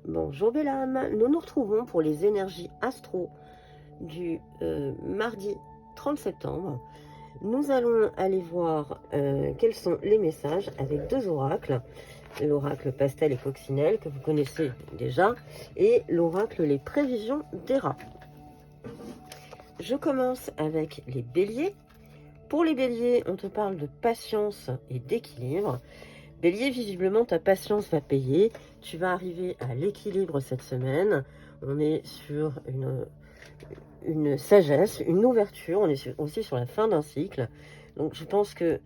Bonjour belle âme, nous nous retrouvons pour les énergies astro du mardi 30 septembre. Nous allons aller voir quels sont les messages avec deux oracles. L'oracle Pastel et Coccinelle que vous connaissez déjà et l'oracle Les Prévisions des Rats. Je commence avec les béliers. Pour les béliers, on te parle de patience et d'équilibre. Bélier, visiblement, ta patience va payer. Tu vas arriver à l'équilibre cette semaine. On est sur une sagesse, une ouverture. On est aussi sur la fin d'un cycle. Donc, je pense que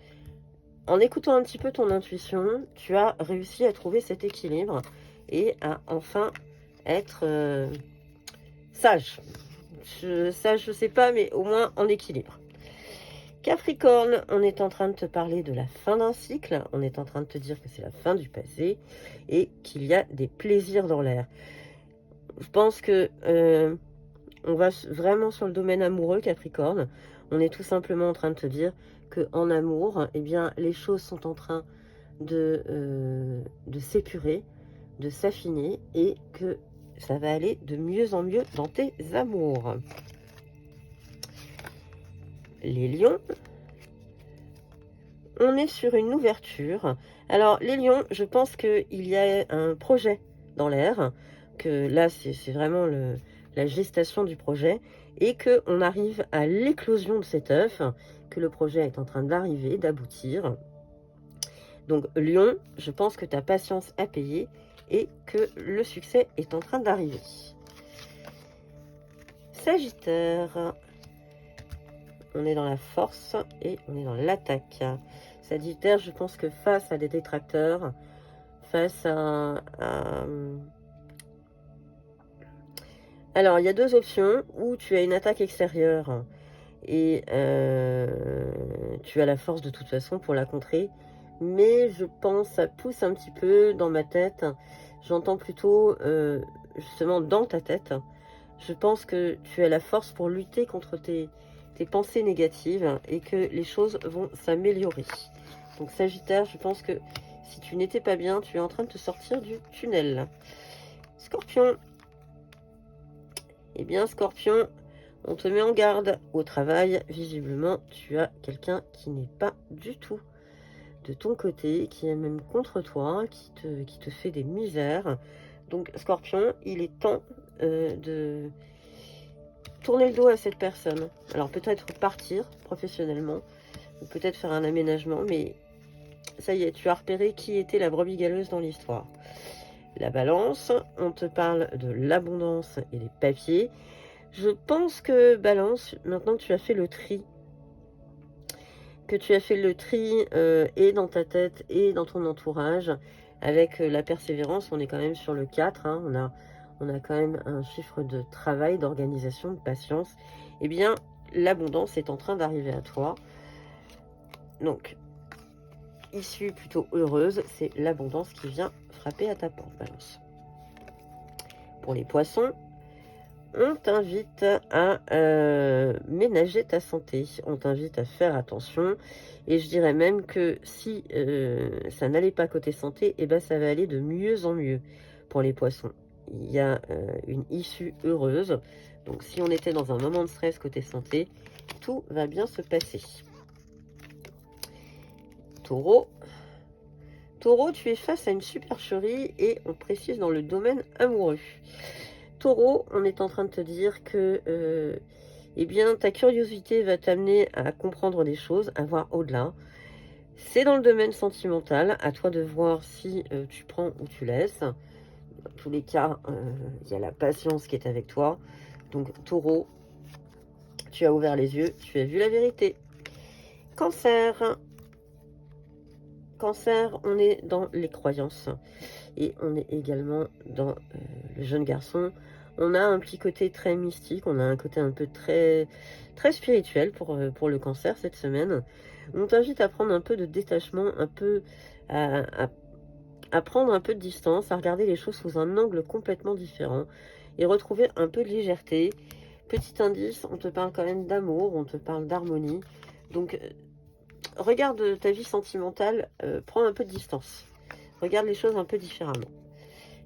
en écoutant un petit peu ton intuition, tu as réussi à trouver cet équilibre et à enfin être sage. Sage, je sais pas, mais au moins en équilibre. Capricorne, on est en train de te parler de la fin d'un cycle, on est en train de te dire que c'est la fin du passé et qu'il y a des plaisirs dans l'air. Je pense que on va vraiment sur le domaine amoureux, Capricorne. On est tout simplement en train de te dire qu'en amour, eh bien, les choses sont en train de s'épurer, de s'affiner et que ça va aller de mieux en mieux dans tes amours. Les lions, on est sur une ouverture. Alors, les lions, je pense qu'il y a un projet dans l'air, que là, c'est vraiment la gestation du projet, et qu'on arrive à l'éclosion de cet œuf, que le projet est en train d'arriver, d'aboutir. Donc, lion, je pense que ta patience a payé et que le succès est en train d'arriver. Sagittaire, on est dans la force et on est dans l'attaque. Sagittaire, je pense que face à des détracteurs, face à... Alors, il y a deux options, où tu as une attaque extérieure et tu as la force de toute façon pour la contrer. Mais je pense, ça pousse un petit peu dans ma tête. J'entends plutôt, justement, dans ta tête. Je pense que tu as la force pour lutter contre tes pensées négatives et que les choses vont s'améliorer. Donc Sagittaire, je pense que si tu n'étais pas bien, tu es en train de te sortir du tunnel. Scorpion. Eh bien Scorpion, on te met en garde au travail. Visiblement, tu as quelqu'un qui n'est pas du tout de ton côté, qui est même contre toi, qui te fait des misères. Donc Scorpion, il est temps de tourner le dos à cette personne. Alors peut-être partir professionnellement, ou peut-être faire un aménagement, mais ça y est, tu as repéré qui était la brebis galeuse dans l'histoire. La balance, on te parle de l'abondance et des papiers. Je pense que balance, maintenant que tu as fait le tri, et dans ta tête et dans ton entourage, avec la persévérance, on est quand même sur le 4, hein, on a quand même un chiffre de travail, d'organisation, de patience. Eh bien, l'abondance est en train d'arriver à toi. Donc, issue plutôt heureuse, c'est l'abondance qui vient frapper à ta porte, balance. Pour les poissons, on t'invite à ménager ta santé, on t'invite à faire attention et je dirais même que si ça n'allait pas côté santé, eh ben ça va aller de mieux en mieux pour les poissons. Il y a une issue heureuse, donc si on était dans un moment de stress côté santé, tout va bien se passer. Taureau. Taureau, tu es face à une supercherie et on précise dans le domaine amoureux. Taureau, on est en train de te dire que eh bien, ta curiosité va t'amener à comprendre des choses, à voir au-delà. C'est dans le domaine sentimental, à toi de voir si tu prends ou tu laisses. Dans tous les cas, il y a la patience qui est avec toi. Donc, Taureau, tu as ouvert les yeux, tu as vu la vérité. Cancer. Cancer, on est dans les croyances. Et on est également dans le jeune garçon. On a un petit côté très mystique, on a un côté un peu très spirituel pour le cancer cette semaine. On t'invite à prendre un peu de détachement, un peu à prendre un peu de distance, à regarder les choses sous un angle complètement différent et retrouver un peu de légèreté. Petit indice, on te parle quand même d'amour, on te parle d'harmonie. Donc, regarde ta vie sentimentale, prends un peu de distance. Regarde les choses un peu différemment.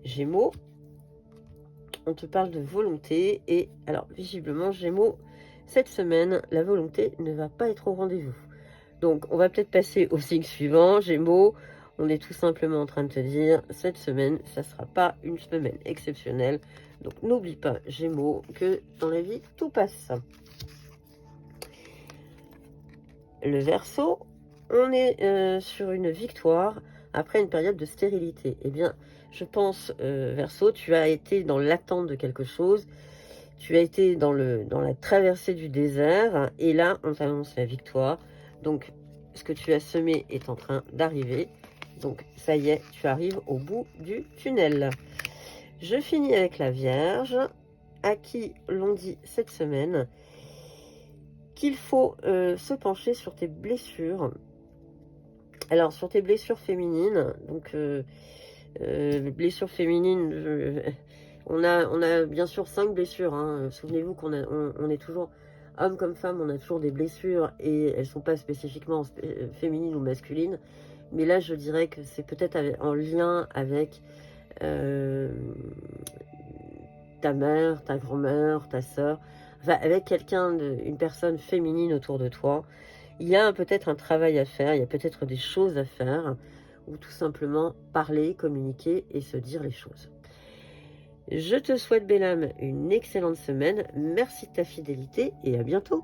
Gémeaux, on te parle de volonté. Et alors, visiblement, Gémeaux, cette semaine, la volonté ne va pas être au rendez-vous. Donc, on va peut-être passer au signe suivant, Gémeaux. On est tout simplement en train de te dire, cette semaine, ça ne sera pas une semaine exceptionnelle. Donc, n'oublie pas, Gémeaux, que dans la vie, tout passe. Le Verseau, on est sur une victoire après une période de stérilité. Eh bien, je pense, Verseau, tu as été dans l'attente de quelque chose. Tu as été dans la traversée du désert. Et là, on t'annonce la victoire. Donc, ce que tu as semé est en train d'arriver. Donc, ça y est, tu arrives au bout du tunnel. Je finis avec la Vierge, à qui l'on dit cette semaine qu'il faut se pencher sur tes blessures. Alors, sur tes blessures féminines, donc blessures féminines, on a bien sûr 5 blessures. Hein. Souvenez-vous qu'on on est toujours, homme comme femme, on a toujours des blessures et elles ne sont pas spécifiquement féminines ou masculines. Mais là, je dirais que c'est peut-être en lien avec ta mère, ta grand-mère, ta sœur, enfin, avec quelqu'un, une personne féminine autour de toi. Il y a peut-être un travail à faire, il y a peut-être des choses à faire, ou tout simplement parler, communiquer et se dire les choses. Je te souhaite, belle âme, une excellente semaine. Merci de ta fidélité et à bientôt.